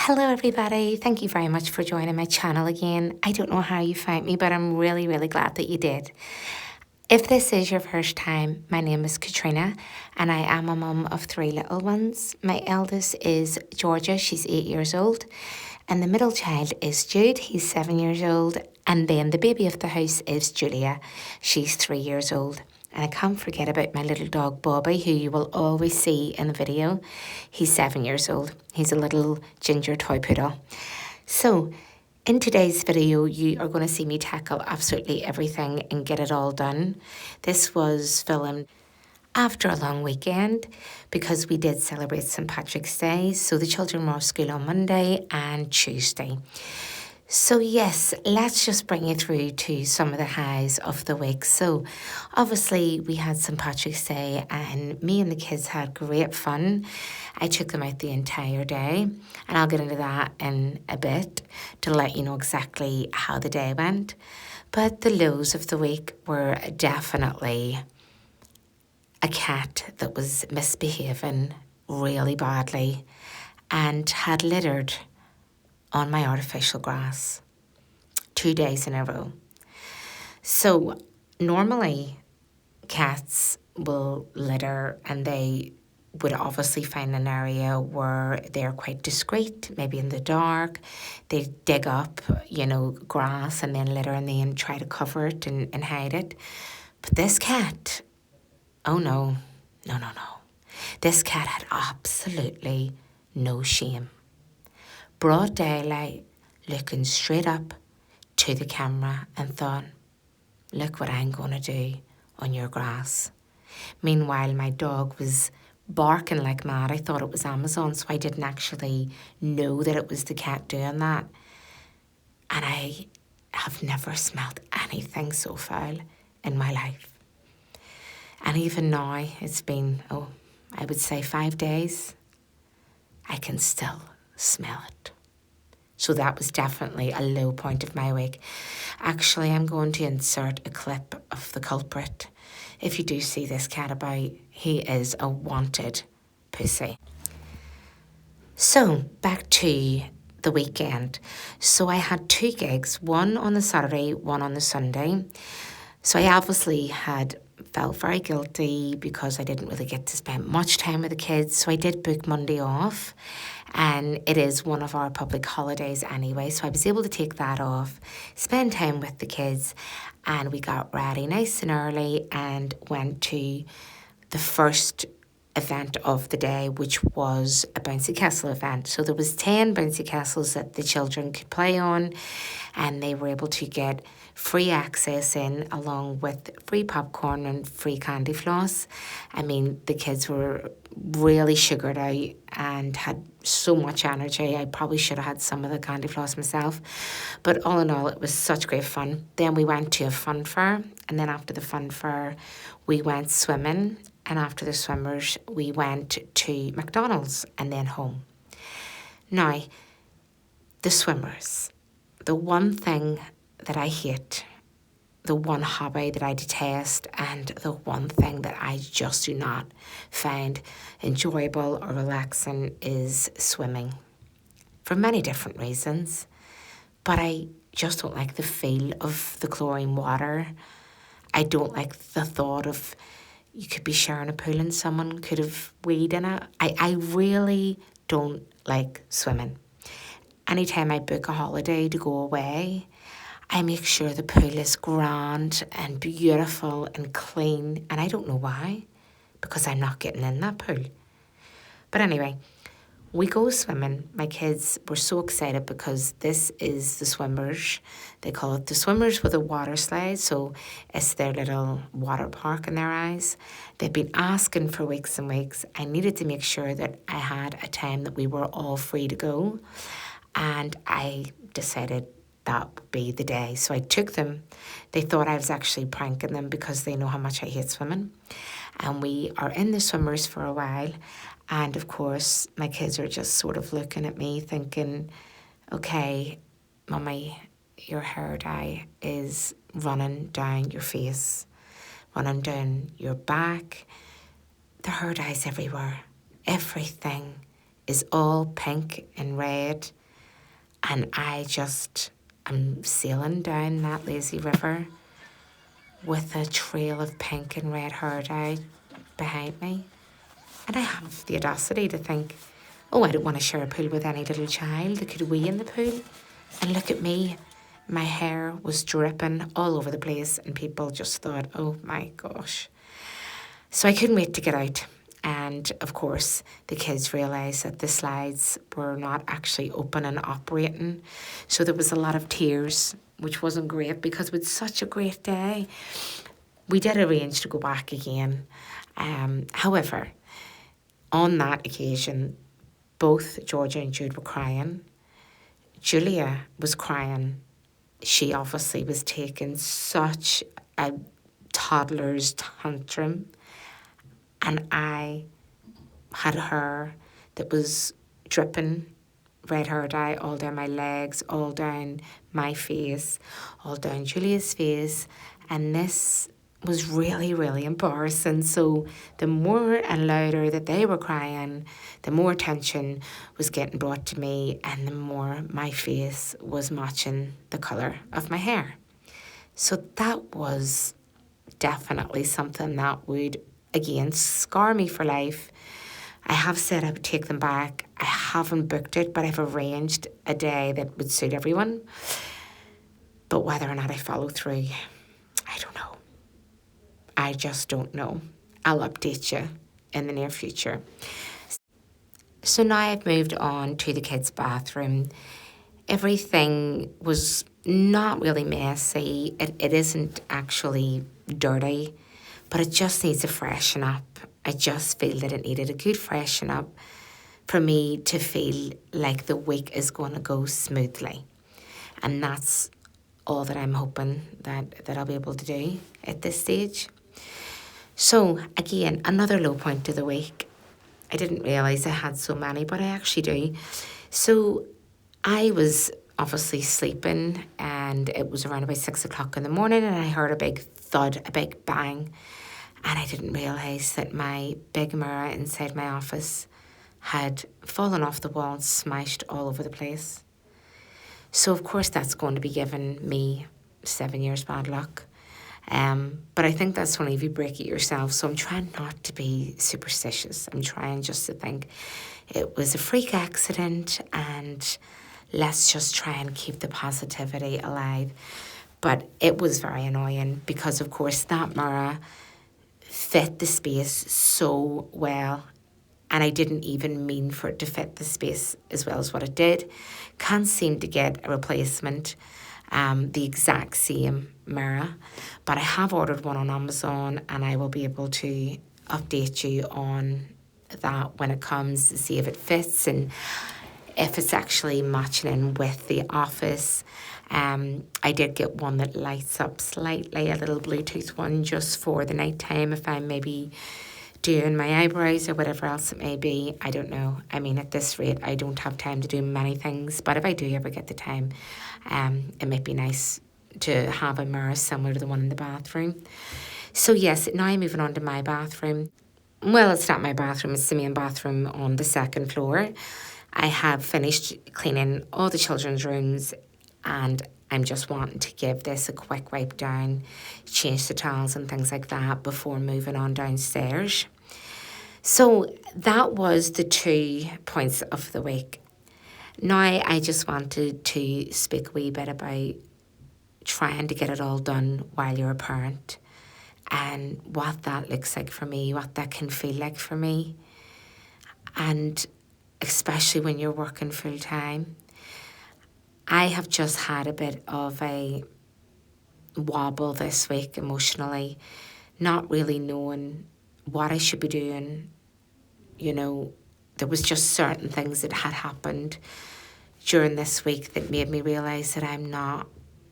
Hello everybody, thank you very much for joining my channel again. I don't know how you found me, but I'm really glad that you did. If this is your first time, my name is Katrina and I am a mum of 3 little ones. My eldest is Georgia, she's 8 years old, and the middle child is Jude, he's 7 years old, and then the baby of the house is Julia, she's 3 years old. And I can't forget about my little dog Bobby, who you will always see in the video. He's 7 years old. He's a little ginger toy poodle. So in today's video, you are going to see me tackle absolutely everything and get it all done. This was filmed after a long weekend because we did celebrate St. Patrick's Day. So the children were off school on Monday and Tuesday. So yes, let's just bring you through to some of the highs of the week. So obviously we had St. Patrick's Day and me and the kids had great fun. I took them out the entire day and I'll get into that in a bit to let you know exactly how the day went. But the lows of the week were definitely a cat that was misbehaving really badly and had littered on my artificial grass 2 days in a row. So normally cats will litter and they would obviously find an area where they're quite discreet, maybe in the dark. They dig up, grass and then litter and then try to cover it and hide it. But this cat, oh no. This cat had absolutely no shame. Broad daylight, looking straight up to the camera and thought, look what I'm going to do on your grass. Meanwhile, my dog was barking like mad. I thought it was Amazon, so I didn't actually know that it was the cat doing that. And I have never smelled anything so foul in my life. And even now, it's been, I would say 5 days, I can still smell it. So that was definitely a low point of my week. Actually, I'm going to insert a clip of the culprit. If you do see this cat about, he is a wanted pussy. So back to the weekend. So I had 2 gigs, one on the Saturday, one on the Sunday. So I obviously felt very guilty because I didn't really get to spend much time with the kids. So I did book Monday off, and it is one of our public holidays anyway. So I was able to take that off, spend time with the kids, and we got ready nice and early and went to the first event of the day, which was a bouncy castle event. So there was 10 bouncy castles that the children could play on, and they were able to get free access in along with free popcorn and free candy floss. I mean, the kids were really sugared out and had so much energy. I probably should have had some of the candy floss myself. But all in all, it was such great fun. Then we went to a fun fair, and then after the fun fair, we went swimming. And after the swimmers, we went to McDonald's and then home. Now, the swimmers, the one thing that I hate, the one hobby that I detest, and the one thing that I just do not find enjoyable or relaxing is swimming. For many different reasons. But I just don't like the feel of the chlorine water. I don't like the thought of you could be sharing a pool and someone could have weed in it. I really don't like swimming. Anytime I book a holiday to go away, I make sure the pool is grand and beautiful and clean. And I don't know why, because I'm not getting in that pool. But anyway, we go swimming. My kids were so excited because this is the swimmers. They call it the swimmers with a water slide. So it's their little water park in their eyes. They've been asking for weeks and weeks. I needed to make sure that I had a time that we were all free to go. And I decided that would be the day. So I took them. They thought I was actually pranking them because they know how much I hate swimming. And we are in the swimmers for a while. And of course, my kids are just sort of looking at me thinking, okay, Mummy, your hair dye is running down your face, running down your back. The hair dye's everywhere. Everything is all pink and red, and I'm sailing down that lazy river with a trail of pink and red hair dye behind me. And I have the audacity to think, oh, I don't want to share a pool with any little child that could wee in the pool. And look at me. My hair was dripping all over the place, and people just thought, oh my gosh. So I couldn't wait to get out. And of course, the kids realised that the slides were not actually open and operating. So there was a lot of tears, which wasn't great because it was such a great day. We did arrange to go back again. However, on that occasion, both Georgia and Jude were crying. Julia was crying. She obviously was taking such a toddler's tantrum. And I had hair that was dripping, red hair dye all down my legs, all down my face, all down Julia's face. And this was really, really embarrassing. So the more and louder that they were crying, the more attention was getting brought to me, and the more my face was matching the colour of my hair. So that was definitely something that would, again, scar me for life. I have said I would take them back. I haven't booked it, but I've arranged a day that would suit everyone. But whether or not I follow through, I don't know. I just don't know. I'll update you in the near future. So now I've moved on to the kids' bathroom. Everything was not really messy. It isn't actually dirty, but it just needs a freshen up. I just feel that it needed a good freshen up for me to feel like the week is going to go smoothly. And that's all that I'm hoping that I'll be able to do at this stage. So again, another low point of the week. I didn't realise I had so many, but I actually do. So I was obviously sleeping, and it was around about 6 o'clock in the morning, and I heard a big thud, a big bang. And I didn't realise that my big mirror inside my office had fallen off the wall and smashed all over the place. So of course that's going to be giving me 7 years bad luck. But I think that's only if you break it yourself. So I'm trying not to be superstitious. I'm trying just to think it was a freak accident, and let's just try and keep the positivity alive. But it was very annoying because, of course, that mirror fit the space so well, and I didn't even mean for it to fit the space as well as what it did. Can't seem to get a replacement, the exact same mirror, but I have ordered one on Amazon, and I will be able to update you on that when it comes to see if it fits and if it's actually matching in with the office. I did get one that lights up slightly, a little Bluetooth one just for the night time if I'm maybe doing my eyebrows or whatever else it may be. I don't know. I mean, at this rate, I don't have time to do many things, but if I do ever get the time, it might be nice to have a mirror similar to the one in the bathroom. So yes, now I'm moving on to my bathroom. Well, it's not my bathroom, it's the main bathroom on the second floor. I have finished cleaning all the children's rooms, and I'm just wanting to give this a quick wipe down, change the towels and things like that before moving on downstairs. So that was the 2 points of the week. Now I just wanted to speak a wee bit about trying to get it all done while you're a parent, and what that looks like for me, what that can feel like for me, and especially when you're working full time. I have just had a bit of a wobble this week emotionally, not really knowing what I should be doing. You know, there was just certain things that had happened during this week that made me realise that I'm not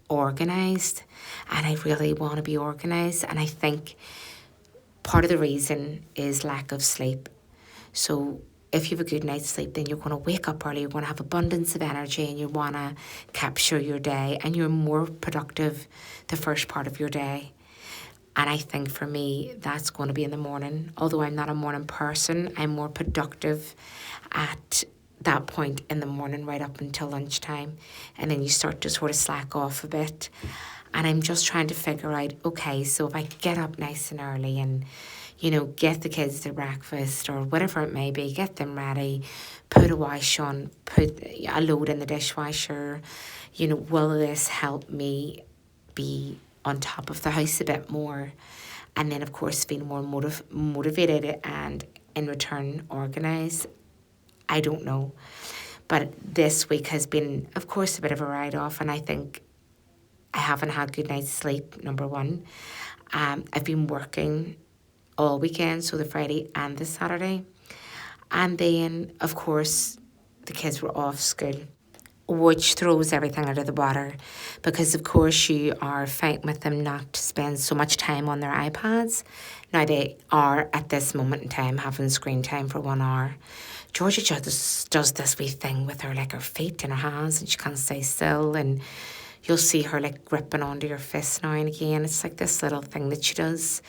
organised, and I really want to be organised. And I think part of the reason is lack of sleep. So if you have a good night's sleep, then you're going to wake up early, you're going to have abundance of energy, and you want to capture your day, and you're more productive the first part of your day. And I think for me, that's going to be in the morning. Although I'm not a morning person, I'm more productive at that point in the morning right up until lunchtime. And then you start to sort of slack off a bit. And I'm just trying to figure out, okay, so if I get up nice and early and, get the kids their breakfast or whatever it may be, get them ready, put a wash on, put a load in the dishwasher, will this help me be on top of the house a bit more? And then, of course, feel more motivated and in return organised. I don't know. But this week has been, of course, a bit of a write-off, and I think I haven't had good night's sleep, number one. I've been working all weekend, so the Friday and the Saturday. And then, of course, the kids were off school, which throws everything out of the water because, of course, you are fighting with them not to spend so much time on their iPads. Now, they are, at this moment in time, having screen time for 1 hour. Georgia just does this wee thing with her, like her feet and her hands, and she can't stay still, and you'll see her like gripping onto your fist now and again. It's like this little thing that she does.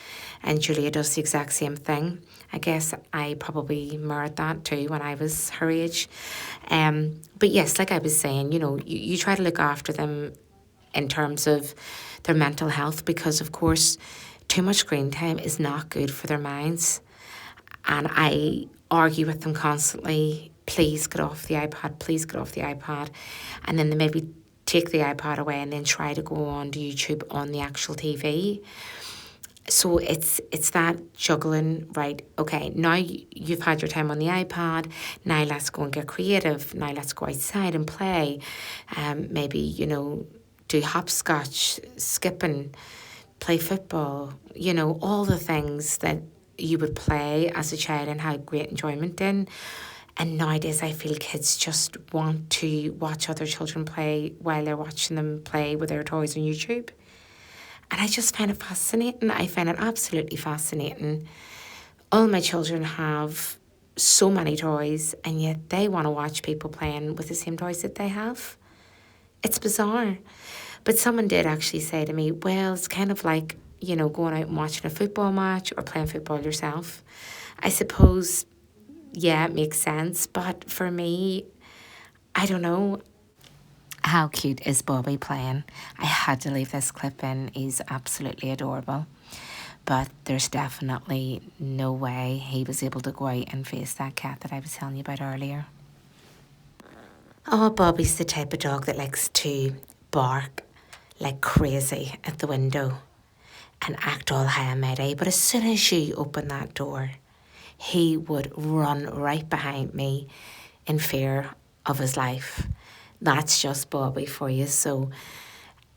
And Julia does the exact same thing. I guess I probably mirrored that too when I was her age. But yes, like I was saying, you try to look after them in terms of their mental health because, of course, too much screen time is not good for their minds. And I argue with them constantly, please get off the iPad, please get off the iPad. And then they maybe take the iPad away and then try to go on to YouTube on the actual TV. So it's that juggling, right? Okay, now you've had your time on the iPad. Now let's go and get creative. Now let's go outside and play. Maybe, do hopscotch, skipping, play football. All the things that you would play as a child and had great enjoyment in. And nowadays I feel kids just want to watch other children play while they're watching them play with their toys on YouTube. And I just find it fascinating. I find it absolutely fascinating. All my children have so many toys, and yet they want to watch people playing with the same toys that they have. It's bizarre. But someone did actually say to me, well, it's kind of like, going out and watching a football match or playing football yourself. I suppose, yeah, it makes sense. But for me, I don't know. How cute is Bobby playing? I had to leave this clip in. He's absolutely adorable. But there's definitely no way he was able to go out and face that cat that I was telling you about earlier. Oh, Bobby's the type of dog that likes to bark like crazy at the window and act all high and mighty. But as soon as you open that door, he would run right behind me in fear of his life. That's just Bobby for you. So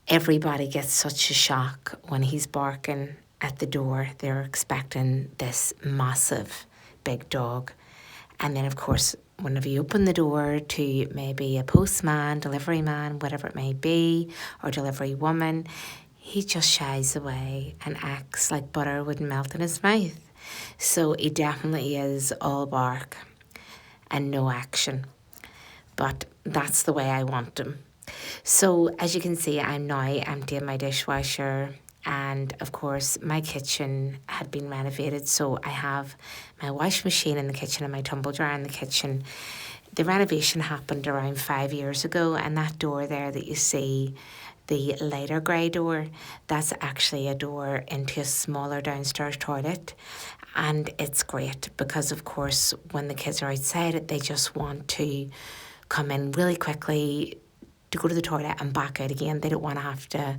everybody gets such a shock when he's barking at the door. They're expecting this massive big dog. And then, of course, whenever you open the door to maybe a postman, delivery man, whatever it may be, or delivery woman, he just shies away and acts like butter wouldn't melt in his mouth. So he definitely is all bark and no action. But that's the way I want him. So as you can see, I'm now emptying my dishwasher, and of course my kitchen had been renovated, so I have my washing machine in the kitchen and my tumble dryer in the kitchen. The renovation happened around 5 years ago, and that door there that you see, the lighter grey door, that's actually a door into a smaller downstairs toilet. And it's great because, of course, when the kids are outside, they just want to come in really quickly to go to the toilet and back out again. They don't want to have to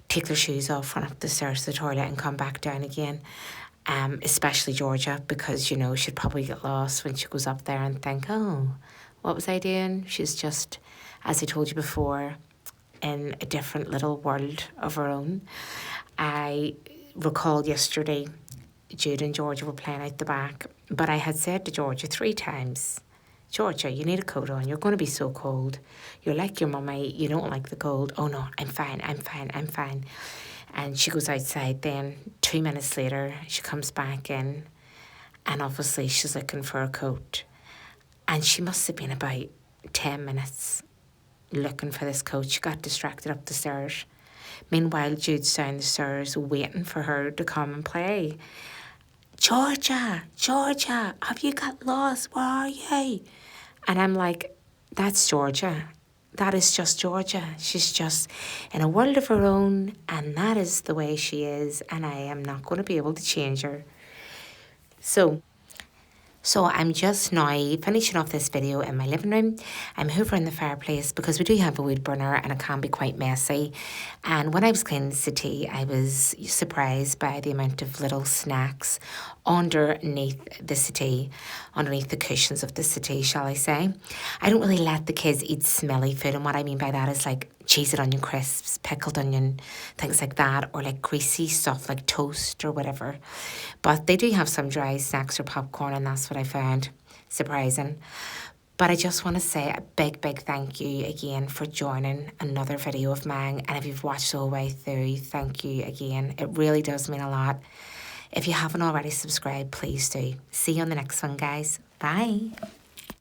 take their shoes off, run up the stairs to the toilet and come back down again. Especially Georgia, because, she'd probably get lost when she goes up there and think, oh, what was I doing? She's just, as I told you before, in a different little world of her own. I recall yesterday, Jude and Georgia were playing out the back, but I had said to Georgia 3 times, Georgia, you need a coat on. You're going to be so cold. You're like your mummy. You don't like the cold. Oh, no, I'm fine. And she goes outside then. 2 minutes later, she comes back in, and obviously she's looking for a coat. And she must have been about 10 minutes looking for this coat. She got distracted up the stairs. Meanwhile, Jude's down the stairs waiting for her to come and play. Georgia, Georgia, have you got lost? Where are you? And I'm like, that's Georgia. That is just Georgia. She's just in a world of her own, and that is the way she is, and I am not going to be able to change her. So I'm just now finishing off this video in my living room. I'm hoovering the fireplace because we do have a wood burner and it can be quite messy. And when I was cleaning the settee, I was surprised by the amount of little snacks underneath the settee, underneath the cushions of the settee, shall I say. I don't really let the kids eat smelly food, and what I mean by that is like cheese and onion crisps, pickled onion, things like that, or like greasy stuff like toast or whatever. But they do have some dry snacks or popcorn, and that's what I found surprising. But I just want to say a big, big thank you again for joining another video of mine. And if you've watched all the way through, thank you again. It really does mean a lot. If you haven't already subscribed, please do. See you on the next one, guys. Bye.